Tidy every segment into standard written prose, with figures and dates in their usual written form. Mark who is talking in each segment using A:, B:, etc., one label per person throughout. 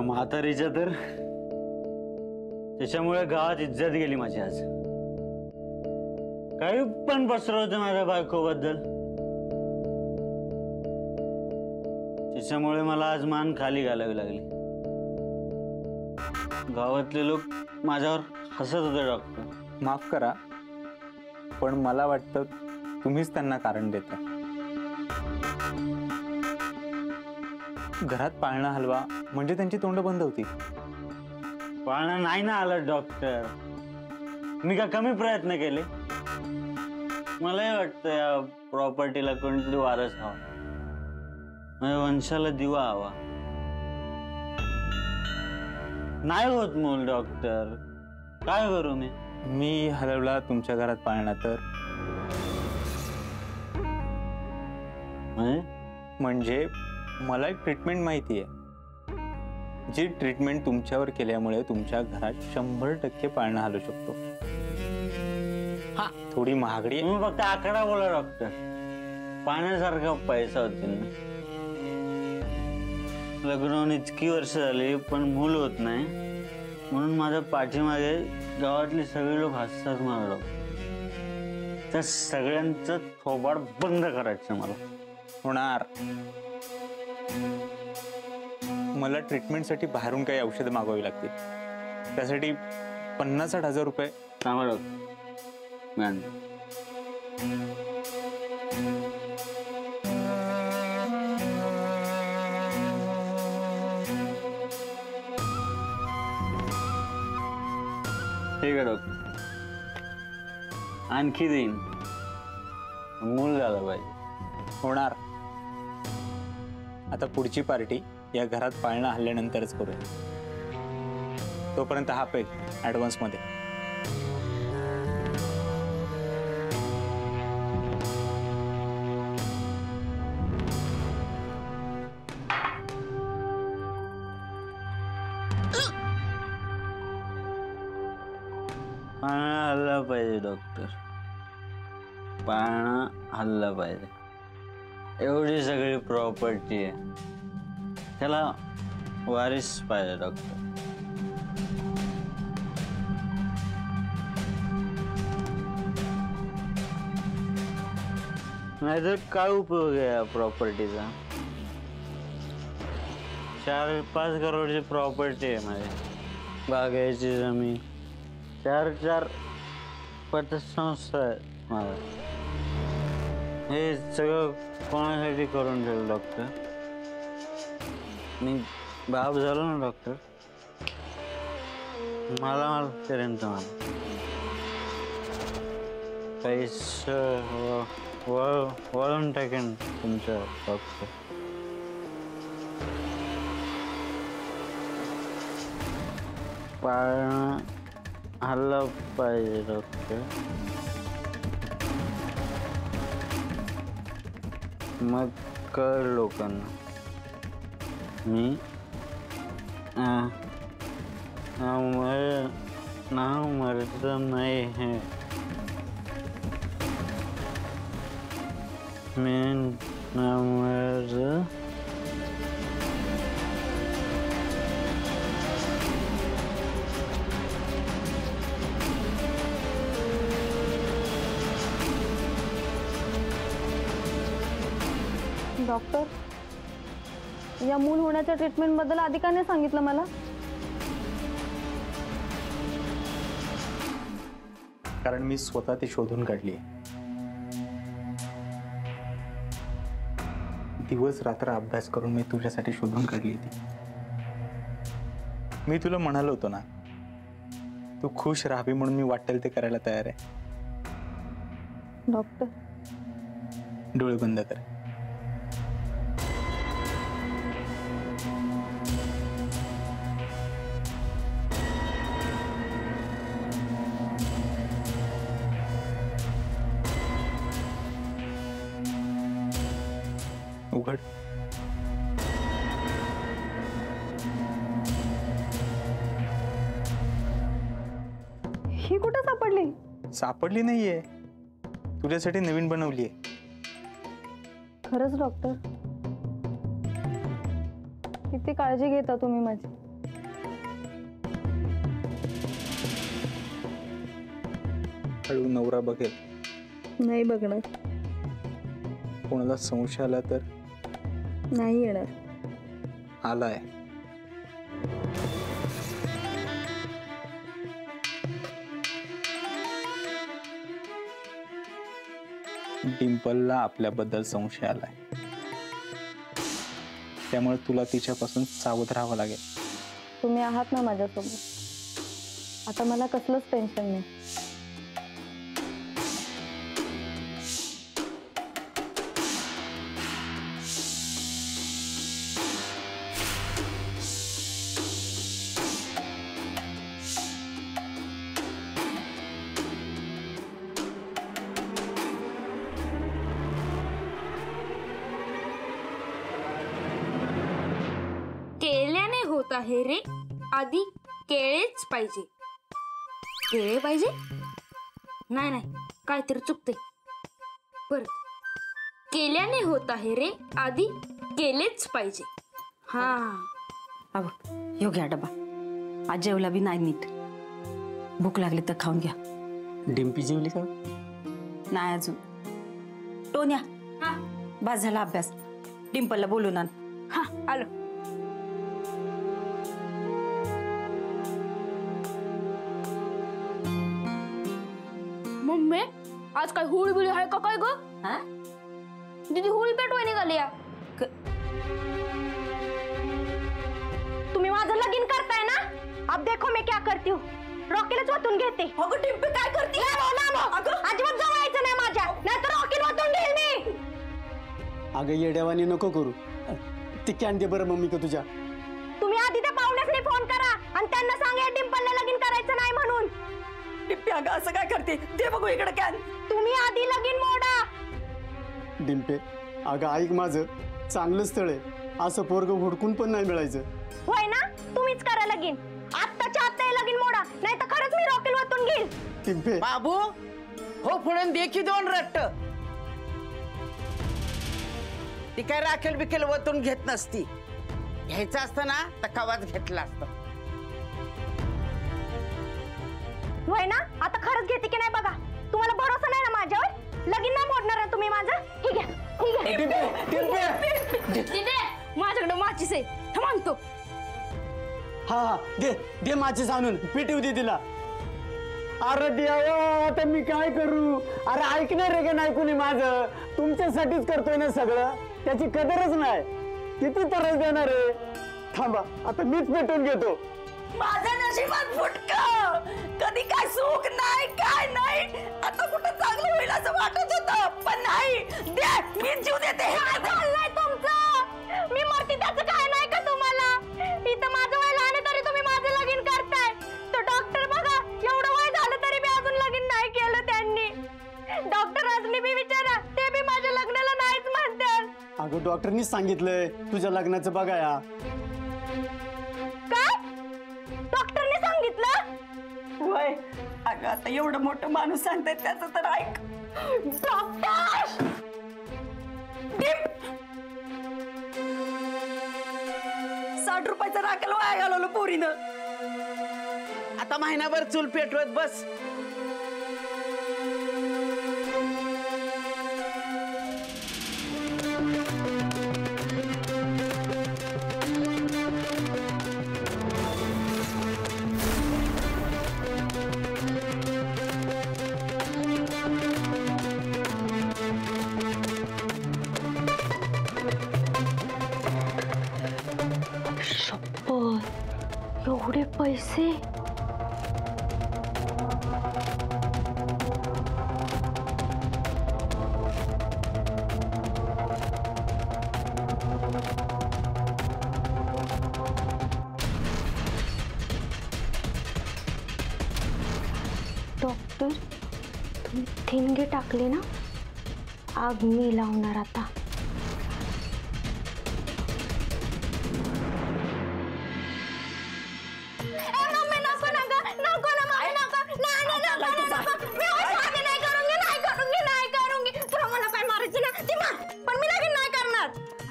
A: म्हातारीच्या तर त्याच्यामुळे गावात इज्जत गेली माझी आज. काही पण पसरवते माझ्या बायकोबद्दल. त्याच्यामुळे मला आज मान खाली घालावी लागली. गावातले लोक माझ्यावर हसत होते. डॉक्टर
B: माफ करा, पण मला वाटतं तुम्हीच त्यांना कारण देता. घरात पाळणा हलवा म्हणजे त्यांची तोंड बंद होती.
A: पाळणा नाही ना आलं डॉक्टर. मी का कमी प्रयत्न केले? मलाही वाटतं या प्रॉपर्टीला कोणतरी वारस हवा, माझ्या वंशाला दिवा हवा. नाही होत मूल डॉक्टर, काय करू मी?
B: मी हलवला तुमच्या घरात पाळणा तर म्हणजे मला एक ट्रीटमेंट माहिती आहे, जी ट्रीटमेंट तुमच्यावर केल्यामुळे तुमच्या घरात 100% पाळणा हलू शकतो. हा थोडी महागडी आहे.
A: तुम्ही फक्त आकडा बोला डॉक्टर. पाण्यासारखा पैसा होतील ना. लग्न होऊन इतकी वर्ष झाली पण मूल होत नाही, म्हणून माझ्या पाठीमागे गावातली सगळे लोक हसतात मला. डॉक्टर त्या सगळ्यांचं थोबाड बंद करायचं मला.
B: होणार. मला ट्रीटमेंटसाठी बाहेरून काही औषधं मागवावी लागतील. त्यासाठी 50-60 रुपये.
A: थांबा डॉक्टर, मी आणतो. ठीक आहे डॉक्टर, आणखी देईन. मूल झालं पाहिजे.
B: होणार. आता पुढची पार्टी या घरात पाळणा हल्ल्यानंतरच करूया. तोपर्यंत हा पेग ॲडव्हान्स मध्ये.
A: पाळणा हल्ला पाहिजे डॉक्टर, पाळणा हल्ला पाहिजे. एवढी सगळी प्रॉपर्टी आहे, त्याला वारिस पाहिजे डॉक्टर. नाहीतर काय उपयोग आहे या प्रॉपर्टीचा? 4-5 करोडची प्रॉपर्टी आहे माझी. बागायची जमीन, 4 पतसंस्था आहेत मला. हे सगळं कोणासाठी करून ठेवलं डॉक्टर? मी बाप झालो ना डॉक्टर, मला करेन तुम्हाला पैसे वळून टाकेन तुमच्या डॉक्टर. पाळणा हल्ला पाहिजे डॉक्टर. मग कळ लोकांना मी मरत नाही है. मी मर.
C: डॉक्टर, या मूल होण्याच्या ट्रीटमेंट बद्दल आधी का नाही सांगितलं मला?
B: कारण मी स्वतः ती शोधून काढली. दिवस रात्र अभ्यास करून मी तुझ्यासाठी शोधून काढली ती. मी तुला म्हणालो होतो ना, तू खुश राहावी म्हणून मी वाटेल ते करायला तयार आहे.
C: डॉक्टर,
B: डोळे बंद कर. उघड.
C: ही कुठे सापडली?
B: सापडली नाहीये, तुझ्यासाठी नवीन बनवली आहे.
C: खरंच डॉक्टर, किती काळजी घेता तुम्ही माझी.
B: हळू नवरा बघेल,
C: नाही बघणार,
B: कोणाला संशय आला तर
C: नाही येणार.
B: आलाय. डिंपलला आपल्याबद्दल संशय आलाय, त्यामुळे तुला तिच्यापासून सावध राहावं लागेल.
C: तुम्ही आहात ना माझ्यासोबत, आता मला कसलंच टेन्शन नाही.
D: केल्याने होत आहे रे, आधी केळेच पाहिजे. केळे पाहिजे? नाही नाही, काहीतरी चुकते. परत, केल्याने होत आहे रे, आधी केलेच पाहिजे. हा
E: अहो, ह्यो घ्या डबा. आज जेवला बी नाही नीट. भूक लागली तर खाऊन घ्या.
A: डिंपी जेवली का?
E: नाही अजून. टोन्या,
D: हा
E: बस झाला अभ्यास. डिंपलला बोलून आण.
D: हा आलो. मम्मी, आज काय होळी बिळी आहे का काय ग?
E: हा?
D: दीदी होळी पेटवाय निघाली या.
C: तुम्ही माझं लगीन करताय ना, अब देखो मैं क्या करती हूँ. रॉकीलाच वाटून घेते.
E: अगं डिंपी काय करते?
C: अजिबात जवळ यायचं नाही माझ्या, नाहीतर रॉकील वाटून घेईल मी.
F: अगं येड्यावानी नको करू. ती कॅन दे बरं मम्मी का तुझ्या.
C: तुम्ही आधी त्या पाहुण्यासनी फोन करा आणि त्यांना सांगा डिंपलला लगीन करायचं नाही म्हणून.
E: डिंपी अगं असं काय करते? दे बघू इकडे कॅन.
C: तुम्ही आधी लगीन मोडा.
F: डिंपे, अगं ऐक माझं, चांगलं स्थळ आहे, असं पोरगं हुडकून पण नाही मिळायचं.
C: होय ना, तुम्हीच करा लगीन. आत्ताच्या आत्ता हे लगीन मोडा, नाही तर खरंच मी रॉकेल वाटून घेईल.
F: डिंपे
G: बाबू हो पुढे देखी दोन रट्ट. ती काय राखेल बिखेल वतून घेत नसती. घ्यायचं असतं ना तर कवाच घेतलं असतं.
C: होय ना, आता खरंच घेते की नाही बघा. तुम्हाला भरोसा नाही ना माझ्यावर? लगीन नाही मोडणार ना तुम्ही माझं? ठीक आहे, ठीक आहे.
D: दीदी, माझ्याकडे माचीस आहे, थांब आणतो.
F: हा हा दे दे माझी आणून पिटवू दे तिला. अरे देवा, आता मी काय करू. अरे ऐकणार रे का नाही कुणी माझं. तुमच्यासाठीच करतोय ना सगळं, त्याची कदरच नाही. किती त्रास देणार आहे. थांबा, आता मीच पेटवून घेतो.
E: माझ्या नशिबात फुटका. कधी काय सुख नाही, काय नाही. आता कुठं चांगलं होईल असं वाटत होतं, पण नाही. दे, मी जीव देते.
C: काय चाललंय तुमचं? मी मरती त्याचं काय नाही का तुम्हाला? इथं माझं वय लहान आहे तरी तुम्ही माझं लगीन करताय. तो डॉक्टर बघा, एवढं वय झालं तरी मी अजून लगीन नाही केलं त्यांनी. डॉक्टर राजनी बी विचारा, ते बी माझ्या लग्नाला नाहीच म्हणतात.
F: अगं डॉक्टरनीच सांगितलंय तुझ्या लग्नाचं बघाया.
C: काय? डॉक्टरने सांगितलं?
E: वय अगं, आता एवढं मोठं माणूस सांगताय त्याचं तर ऐक.
C: डॉक्टर!
E: डिंप! 60 रुपयाचं राखेल वाया घालवलं पोरीनं.
G: आता महिनाभर चूल पेटवत बस.
C: एवढे पैसे? डॉक्टर, तुम्ही ठिणगे टाकले ना, आग मी लावणार आता.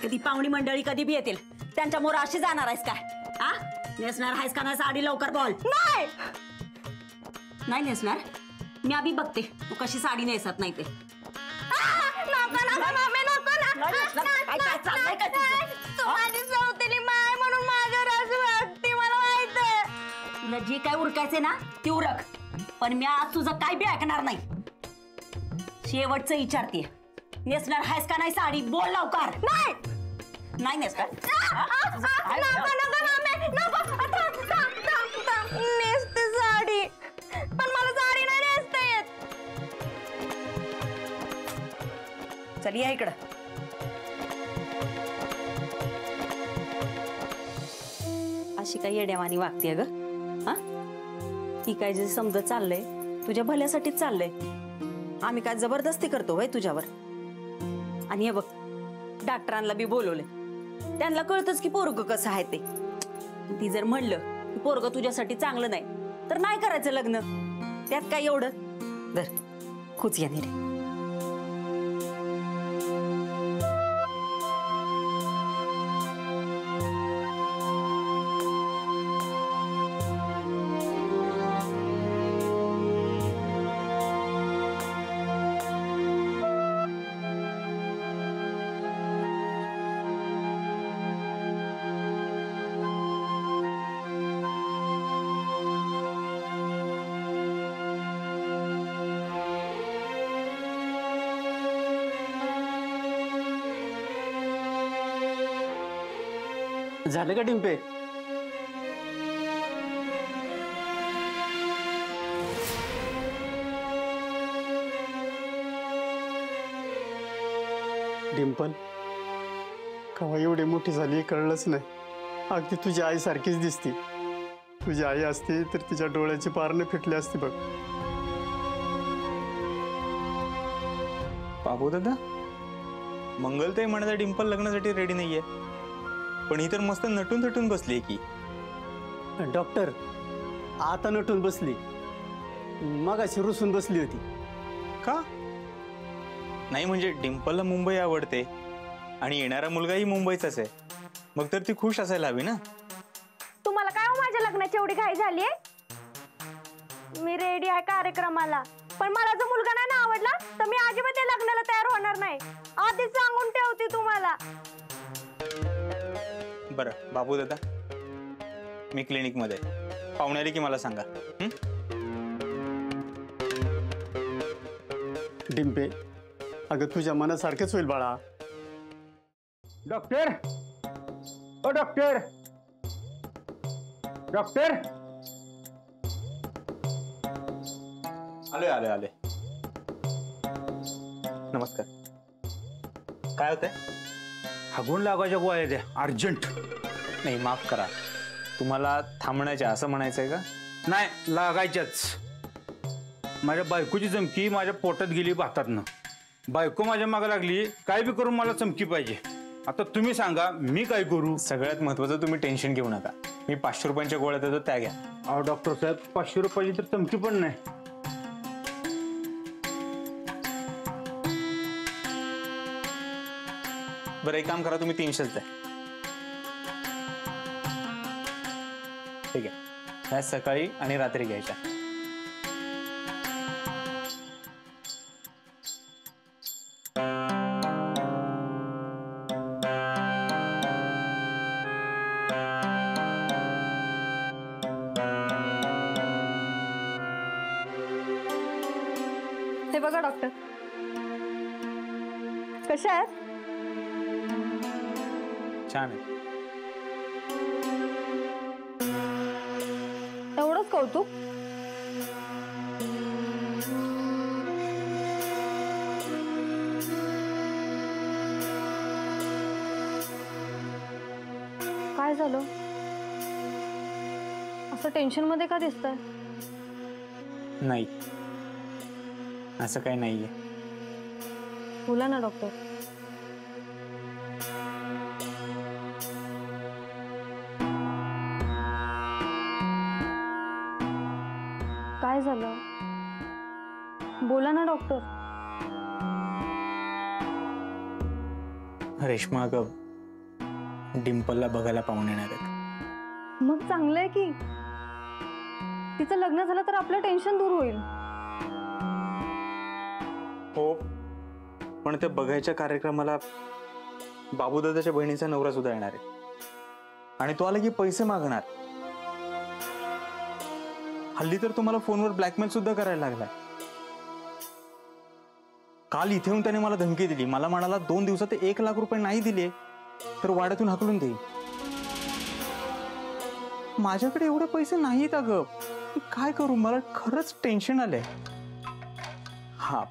E: कधी पाहुणी मंडळी कधी बी येतील, त्यांच्या मोर अशी जाणार आहेस काय? आ नेसणार आहेस का नाही साडी? लवकर बोल.
C: नाही
E: नाही नेसणार? मी आधी बघते तू कशी साडी नेसत नाही ते.
C: नको नको मम्मी नको ना.
E: काय चाललंय का तुझं?
C: तू माझी सौतेली माय म्हणून माझ्यावर असं वागते मला माहित आहे.
E: तुला जे काय उरकायचे ना ते उरक, पण मी आज तुझं काय बी ऐकणार नाही. शेवटचं विचारते, नेसणार आहेस का नाही साडी? बोल लवकर.
C: नाही
E: नाही नेसणार?
C: नको नको मम्मी नको. थांब. नेसते साडी पण मला साडी नाही नेसता येत.
E: चल या इकडं. अशी काय येड्यावानी वागते ग? हा, ही काय जे समजत चाललंय तुझ्या भल्यासाठीच चाललंय. आम्ही काय जबरदस्ती करतो वय तुझ्यावर? आणि हे बघ, डॉक्टरांना बी बोलवले, त्यांना कळतच की पोरग कसं आहे ते. ती जर म्हणलं की पोरग तुझ्यासाठी चांगलं नाही तर नाही करायचं लग्न. त्यात काय एवढं? धर खूच या रे.
F: झालं का डिंपे? डिंपल केव्हा एवढी मोठी झाली कळलंच नाही. अगदी तुझी आई सारखीच दिसती. तुझी आई असती तर तिच्या डोळ्याची पारणे फिटली असती बघ.
B: बाबू दादा, मंगलताई म्हणता डिंपल लग्नासाठी रेडी नाहीये, पण ही तर मस्त नटून थटून बसली की.
F: डॉक्टर आता नटून बसली, मगाशी रुसून बसली होती.
B: का नाही? म्हणजे डिंपलला मुंबई आवडते आणि येणारा मुलगाही मुंबईचाच आहे, मग तर ती खुश असायला हवी ना.
C: तुम्हाला काय हो माझ्या लग्नाची एवढी घाई झालीये? मी रेडी आहे कार्यक्रमाला, पण मला जर मुलगा नाही ना आवडला तर मी अजिबात त्या लग्नाला तयार होणार नाही. आधीच सांगून ठेवते तुम्हाला.
B: बरं बाबू दादा, मी क्लिनिक मध्ये पाहुणे आली की मला सांगा.
F: डिंपे अगं तुझ्या मनासारखेच होईल बाळा.
H: डॉक्टर, ओ डॉक्टर, डॉक्टर.
B: आले आले आले. नमस्कार. काय होतंय?
H: हागून लागायच्या गोळ्या द्या अर्जंट.
B: नाही माफ करा, तुम्हाला थांबण्याच्या असं म्हणायचंय का?
H: नाही लागायच्याच. माझ्या बायकोची चमकी माझ्या पोटात गेली भातातनं. बायको माझ्या मागे लागली, काय बी करून मला चमकी पाहिजे. आता तुम्ही सांगा मी काय करू?
B: सगळ्यात महत्वाचं, तुम्ही टेन्शन घेऊ नका. मी 500 रुपयांच्या गोळ्या देतो, त्या घ्या.
H: अहो डॉक्टर साहेब, 500 रुपयाची तर चमकी पण नाही.
B: बरं एक काम करा, तुम्ही 300च द्या. ठीक आहे, ह्या सकाळी आणि रात्री घ्यायच्या.
C: हे बघा डॉक्टर, कशा आहेत?
B: छान आहे.
C: एवढंच कौतुक? काय झालं? असं टेन्शन मध्ये का दिसतंय?
B: नाही, असं काही नाहीये.
C: बोला ना डॉक्टर. काय झालं? बोला ना डॉक्टर.
B: रेश्मा, अगं डिंपलला बघायला पाहून येणार आहेत.
C: मग चांगलंय की. तिचं लग्न झालं तर आपलं टेन्शन दूर होईल.
B: हो, पण ते बघायच्या कार्यक्रमाला बाबूदादाच्या बहिणीचा नवरा सुद्धा येणार आहे आणि तो आला की पैसे मागणार. हल्ली तर तुम्हाला फोनवर ब्लॅकमेल सुद्धा करायला लागलाय. काल इथे येऊन त्याने मला धमकी दिली. मला म्हणाला 2 दिवसात 1 लाख रुपये नाही दिले तर वाड्यातून हाकलून देईल. माझ्याकडे एवढे पैसे नाहीत अगं. काय करू, मला खरंच टेन्शन आलंय. हा,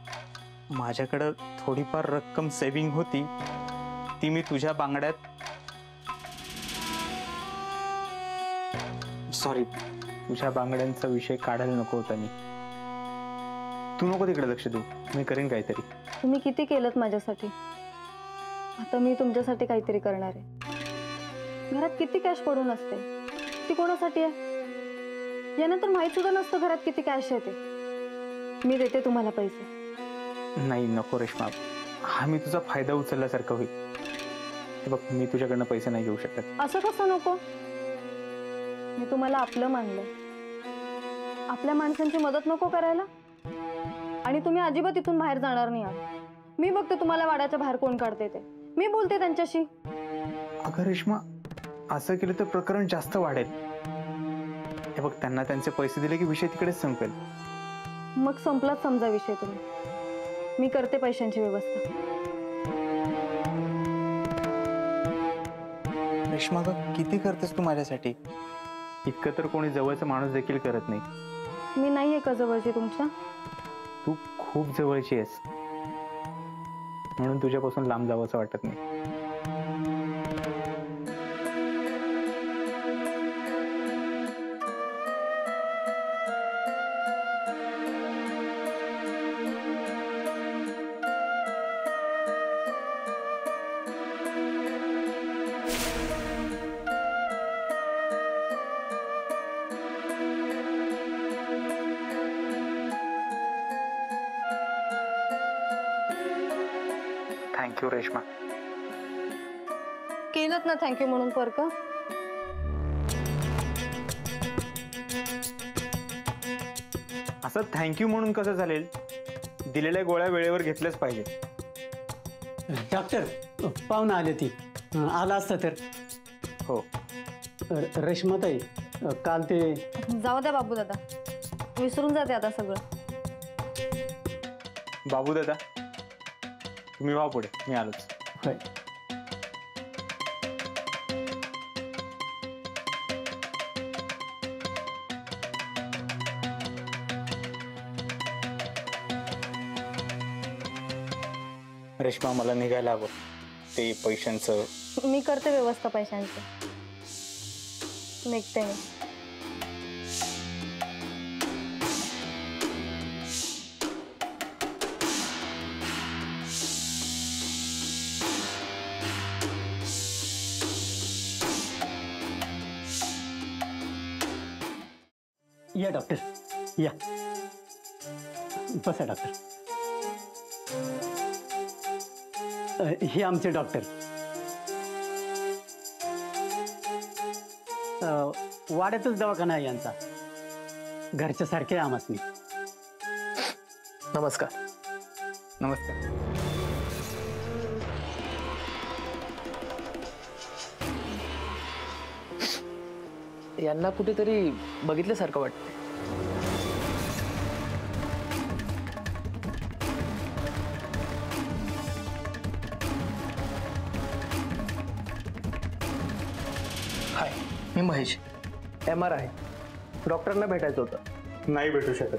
B: माझ्याकडं थोडीफार रक्कम सेव्हिंग होती, ती मी तुझ्या बांगड्यात, सॉरी, तुझ्या बांगड्यांचा विषय काढायला नको होता मी. तू नको तिकडे लक्ष देऊ, मी करेन काहीतरी.
C: तुम्ही किती केलं माझ्यासाठी, आता मी तुमच्यासाठी काहीतरी करणार आहे. घरात किती कॅश पडून असते, ती कोणासाठी आहे यानंतर माहित सुद्धा नसतं घरात किती कॅश येते. मी देते तुम्हाला पैसे.
B: नाही नको रेश्मा, हा मी तुझा फायदा उचलल्यासारखं होईल. हे बघ, मी तुझ्याकडनं पैसे नाही घेऊ शकत.
C: असं कसं नको, मी तुम्हाला आपलं मानलं. आपल्या माणसांची मदत नको करायला. आणि तुम्ही अजिबात इथून बाहेर जाणार नाही आहात. मी बघते तुम्हाला वाड्याच्या बाहेर कोण काढते ते, मी बोलते त्यांच्याशी.
B: अगं रेश्मा, असं केलं तर प्रकरण जास्त वाढेल. हे बघ, त्यांना त्यांचे पैसे दिले की विषय तिकडेच संपेल.
C: मग संपलाच समजा विषय. तुम्ही, मी करते पैशांची व्यवस्था.
B: रेश्मा ग, किती करतेस तू माझ्यासाठी? इतकं तर कोणी जवळचा माणूस देखील करत नाही.
C: मी नाही आहे का जवळची तुमच्या?
B: तू खूप जवळची आहेस, म्हणून तुझ्यापासून लांब जावंसं वाटत नाही. थँक्यू रेश्मा.
C: केलंत ना थँक्यू म्हणून पर का?
B: असं थँक्यू म्हणून कसं चालेल? दिलेल्या गोळ्या वेळेवर घेतल्याच पाहिजे.
F: डॉक्टर, पाहुणा आले ती. आला असता तर.
B: हो.
F: रेश्माताई, काल ते
C: जाऊ द्या बाबू दादा, विसरून जाते आता सगळं.
B: बाबू दादा, तुम्ही व्हा पुढे, मी आलोच.
F: होय.
B: रेश्मा, मला निघायला हवं. ते पैशांचं
C: मी करते व्यवस्था पैशांची. निघते मी.
F: या डॉक्टर, या. बसा डॉक्टर. हे आमचे डॉक्टर. वाड्यातच दवाखाना आहे यांचा. घरच्या सारखे आम्हासनी.
I: नमस्कार.
B: नमस्कार.
I: यांना कुठेतरी बघितल्यासारखं वाटतं. हाय, मी महेश, MRI. डॉक्टरांना भेटायचं होतं.
B: नाही भेटू शकत,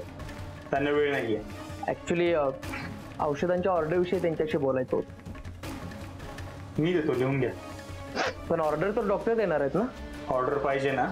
B: त्यांना वेळ नाही आहे.
I: ॲक्च्युली औषधांच्या ऑर्डरविषयी त्यांच्याशी बोलायचं होतं.
B: मी देतो, लिहून घ्या.
I: पण ऑर्डर तर डॉक्टर देणार आहेत ना?
B: ऑर्डर पाहिजे ना,